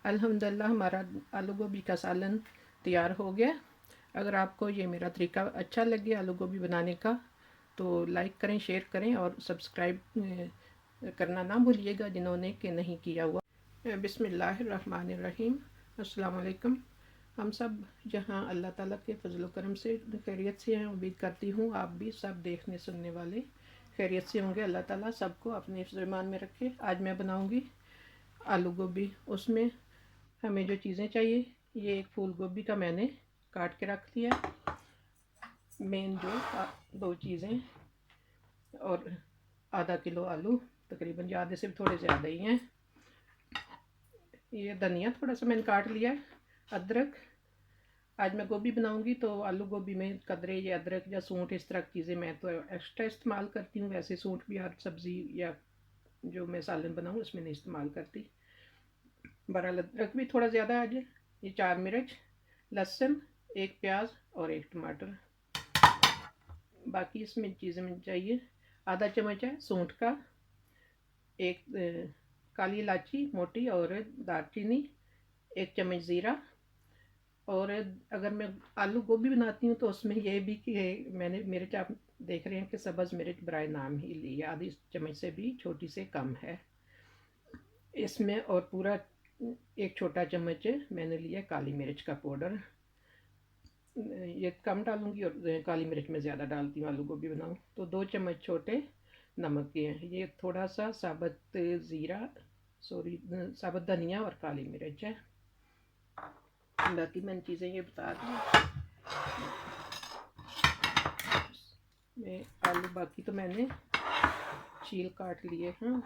अल्हम्दुलिल्लाह हमारा आलू गोभी का सालन तैयार हो गया। अगर आपको ये मेरा तरीका अच्छा लगे आलू गोभी बनाने का तो लाइक करें, शेयर करें और सब्सक्राइब करना ना भूलिएगा जिन्होंने कि नहीं किया हुआ। बिस्मिल्लाहिर्रहमानिर्रहीम। अस्सलाम वालेकुम। हम सब जहाँ अल्लाह ताला के फजल करम से खैरियत से हैं। उम्मीद करती हूँ आप भी सब देखने सुनने वाले खैरियत से होंगे। अल्लाह ताला सबको अपने हिफ्ज़-ए-ईमान में रखे। आज मैं बनाऊँगी आलू गोभी। उसमें हमें जो चीज़ें चाहिए, ये एक फूल गोभी का मैंने काट के रख लिया। मेन जो दो चीज़ें और आधा किलो आलू, तकरीबन आधे से थोड़े ज़्यादा ही हैं। ये धनिया थोड़ा सा मैंने काट लिया है। अदरक, आज मैं गोभी बनाऊंगी तो आलू गोभी में कदरे या अदरक या सूंठ इस तरह की चीज़ें मैं तो एक्स्ट्रा इस्तेमाल करती हूँ। वैसे सूंठ भी हर सब्ज़ी या जो मैं सालन बनाऊँ उसमें नहीं इस्तेमाल करती। बहरहाल अदरक भी थोड़ा ज़्यादा आ जाए। ये 4 मिर्च, लहसुन, एक प्याज और एक टमाटर। बाकी इसमें चीज़ें मुझे चाहिए, आधा चम्मच है सूंठ का, एक काली इलायची मोटी और दालचीनी, एक चम्मच ज़ीरा। और अगर मैं आलू गोभी बनाती हूँ तो उसमें यह भी कि मैंने मिर्च आप देख रहे हैं कि सब्ज़ मिर्च बराए नाम ही ली है, आधी चम्मच से भी छोटी से कम है इसमें। और पूरा एक छोटा चम्मच मैंने लिया काली मिर्च का पाउडर। ये कम डालूंगी और काली मिर्च में ज़्यादा डालती हूँ आलू गोभी बनाऊँ तो। 2 चम्मच छोटे नमक के हैं। ये थोड़ा सा साबुत ज़ीरा, सॉरी साबुत धनिया और काली मिर्च है। बाकी मैंने चीज़ें ये बता दी। मैं आलू बाकी तो मैंने छील काट लिए हैं।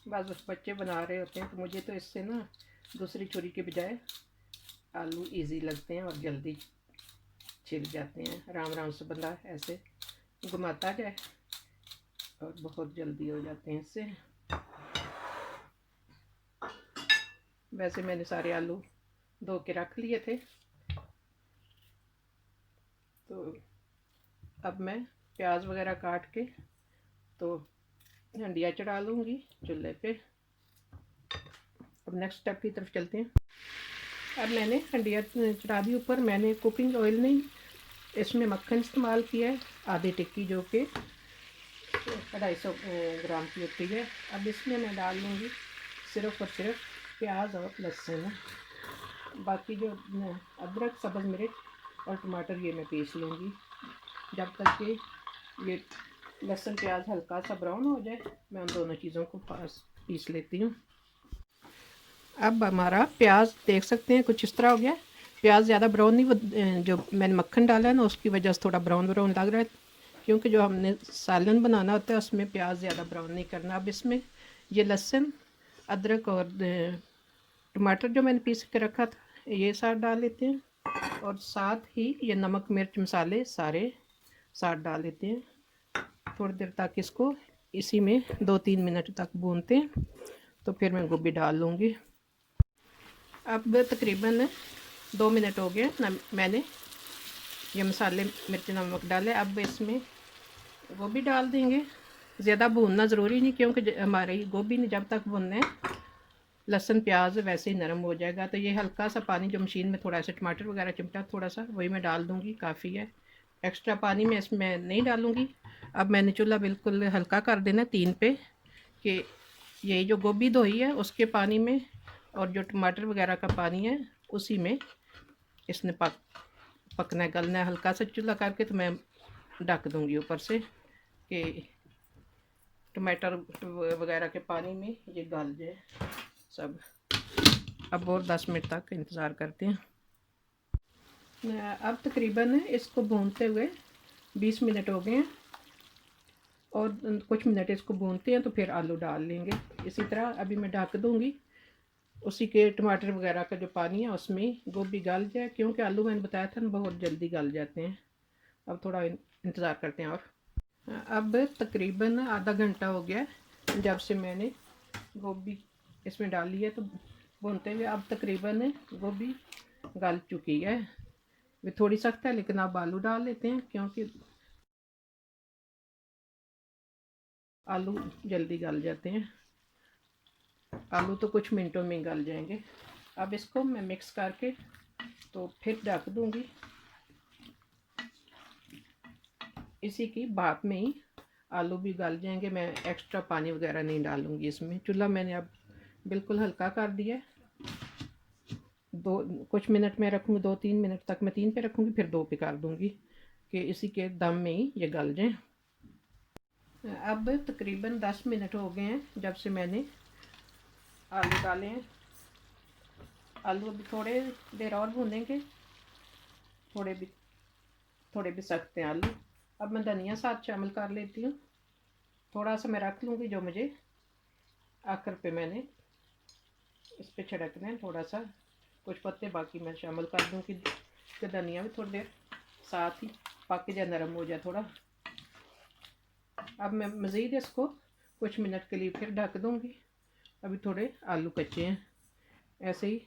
बस बच्चे बना रहे होते हैं तो मुझे तो इससे ना दूसरी छुरी के बजाय आलू इजी लगते हैं और जल्दी छिल जाते हैं। आराम आराम से बंदा ऐसे घुमाता जाए और बहुत जल्दी हो जाते हैं इससे। वैसे मैंने सारे आलू धो के रख लिए थे। तो अब मैं प्याज वगैरह काट के तो हंडिया चढ़ा लूँगी चूल्हे पे। अब नेक्स्ट स्टेप की तरफ चलते हैं। अब मैंने हंडिया चढ़ा दी ऊपर। मैंने कुकिंग ऑयल नहीं, इसमें मक्खन इस्तेमाल किया है, आधी टिक्की जो कि 250 ग्राम की होती है। अब इसमें मैं डाल लूँगी सिर्फ और सिर्फ प्याज और लहसुन। बाकी जो अदरक, सब्ज़ मिर्च और टमाटर ये मैं पीस लूँगी। जब तक कि ये लहसुन प्याज हल्का सा ब्राउन हो जाए मैं उन दोनों चीज़ों को पीस लेती हूँ। अब हमारा प्याज देख सकते हैं कुछ इस तरह हो गया। प्याज ज़्यादा ब्राउन नहीं, जो मैंने मक्खन डाला है ना उसकी वजह से थोड़ा ब्राउन ब्राउन लग रहा है, क्योंकि जो हमने सालन बनाना होता है उसमें प्याज ज़्यादा ब्राउन नहीं करना। अब इसमें ये लहसुन, अदरक और टमाटर जो मैंने पीस के रखा था ये साथ डाल लेते हैं। और साथ ही ये नमक मिर्च मसाले सारे साथ डाल लेते हैं। थोड़ी देर तक इसको इसी में 2-3 मिनट तक भूनते हैं। तो फिर मैं गोभी डाल लूँगी। अब तकरीबन 2 मिनट हो गए ना मैंने ये मसाले मिर्च नमक डाले। अब इसमें गोभी डाल देंगे। ज़्यादा भूनना ज़रूरी नहीं, क्योंकि हमारे गोभी ने जब तक भूनना है लहसुन प्याज वैसे ही नरम हो जाएगा। तो ये हल्का सा पानी जो मशीन में थोड़ा सा टमाटर वगैरह चिमटा थोड़ा सा वही मैं डाल दूँगी, काफ़ी है। एक्स्ट्रा पानी मैं इसमें नहीं डालूँगी। अब मैंने चूल्हा बिल्कुल हल्का कर देना 3 पे कि यही जो गोभी धोई है उसके पानी में और जो टमाटर वगैरह का पानी है उसी में इसने पकना है, गलना है। हल्का सा चूल्हा करके तो मैं ढक दूँगी ऊपर से कि टमाटर वगैरह के पानी में ये गल जाए सब। अब और 10 मिनट तक इंतज़ार करते हैं। अब तकरीबन इसको भूनते हुए 20 मिनट हो गए हैं और कुछ मिनट इसको भूनते हैं तो फिर आलू डाल लेंगे। इसी तरह अभी मैं ढक दूँगी, उसी के टमाटर वगैरह का जो पानी है उसमें गोभी गल जाए, क्योंकि आलू मैंने बताया था ना बहुत जल्दी गल जाते हैं। अब थोड़ा इंतज़ार करते हैं। और अब तकरीबन आधा घंटा हो गया जब से मैंने गोभी इसमें डाली है तो भूनते हुए। अब तकरीबन गोभी गल चुकी है। वे थोड़ी सख्त है लेकिन अब आलू डाल लेते हैं, क्योंकि आलू जल्दी गल जाते हैं। आलू तो कुछ मिनटों में गल जाएंगे। अब इसको मैं मिक्स करके तो फिर ढक दूंगी। इसी की भाप में ही आलू भी गल जाएंगे। मैं एक्स्ट्रा पानी वगैरह नहीं डालूंगी इसमें। चूल्हा मैंने अब बिल्कुल हल्का कर दिया। दो कुछ मिनट में रखूँगी, 2-3 मिनट तक मैं 3 पे रखूँगी, फिर 2 पे कर दूँगी कि इसी के दम में ही ये गल जाएँ। अब तकरीबन 10 मिनट हो गए हैं जब से मैंने आलू डाले हैं। आलू अभी थोड़े देर और भूनेंगे, थोड़े भी सख्त हैं आलू। अब मैं धनिया साथ शामिल कर लेती हूँ। थोड़ा सा मैं रख लूँगी, जो मुझे आखिर पे मैंने इस पे छिड़कना है। थोड़ा सा कुछ पत्ते बाकी मैं शामिल कर दूँ कि धनिया भी थोड़ी देर साथ ही पक जाए, नरम हो जाए थोड़ा। अब मैं मज़ीद इसको कुछ मिनट के लिए फिर ढक दूँगी। अभी थोड़े आलू कच्चे हैं। ऐसे ही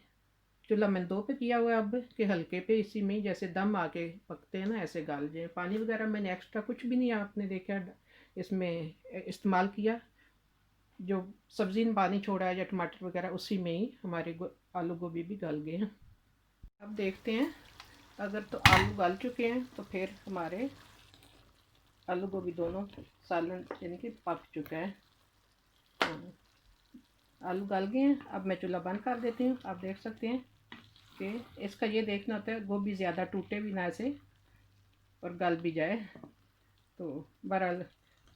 चूल्हा मैंने 2 पे किया हुआ है अब कि हल्के पे इसी में जैसे दम आके पकते हैं ना, ऐसे गाल जाए। पानी वगैरह मैंने एक्स्ट्रा कुछ भी नहीं आपने देखा इसमें इस्तेमाल किया। जो सब्ज़ी ने पानी छोड़ा है या टमाटर वगैरह, उसी में ही हमारे आलू गोभी भी गल गए हैं। अब देखते हैं, अगर तो आलू गल चुके हैं तो फिर हमारे आलू गोभी दोनों सालन यानी कि पक चुका है। आलू गल गए हैं। अब मैं चूल्हा बंद कर देती हूँ। आप देख सकते हैं कि इसका ये देखना होता है गोभी ज़्यादा टूटे भी ना ऐसे और गल भी जाए। तो बहरहाल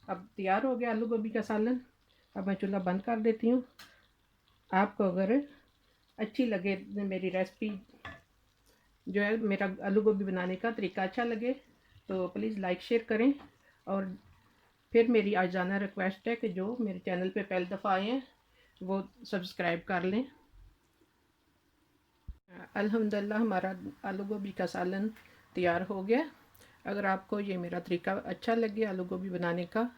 अब तैयार हो गया आलू गोभी का सालन। अब मैं चूल्हा बंद कर देती हूँ। आपको अगर अच्छी लगे मेरी रेसिपी, जो है मेरा आलू गोभी बनाने का तरीका अच्छा लगे, तो प्लीज़ लाइक शेयर करें। और फिर मेरी आजाना रिक्वेस्ट है कि जो मेरे चैनल पे पहली दफ़ा आए हैं वो सब्सक्राइब कर लें। अल्हम्दुलिल्लाह हमारा आलू गोभी का सालन तैयार हो गया। अगर आपको ये मेरा तरीका अच्छा लगे आलू गोभी बनाने का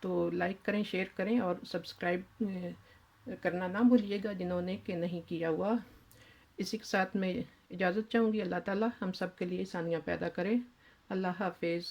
तो लाइक करें, शेयर करें और सब्सक्राइब करना ना भूलिएगा जिन्होंने कि नहीं किया हुआ। इसी के साथ मैं इजाज़त चाहूँगी। अल्लाह ताला हम सब के लिए आसानियाँ पैदा करे। अल्लाह हाफिज़।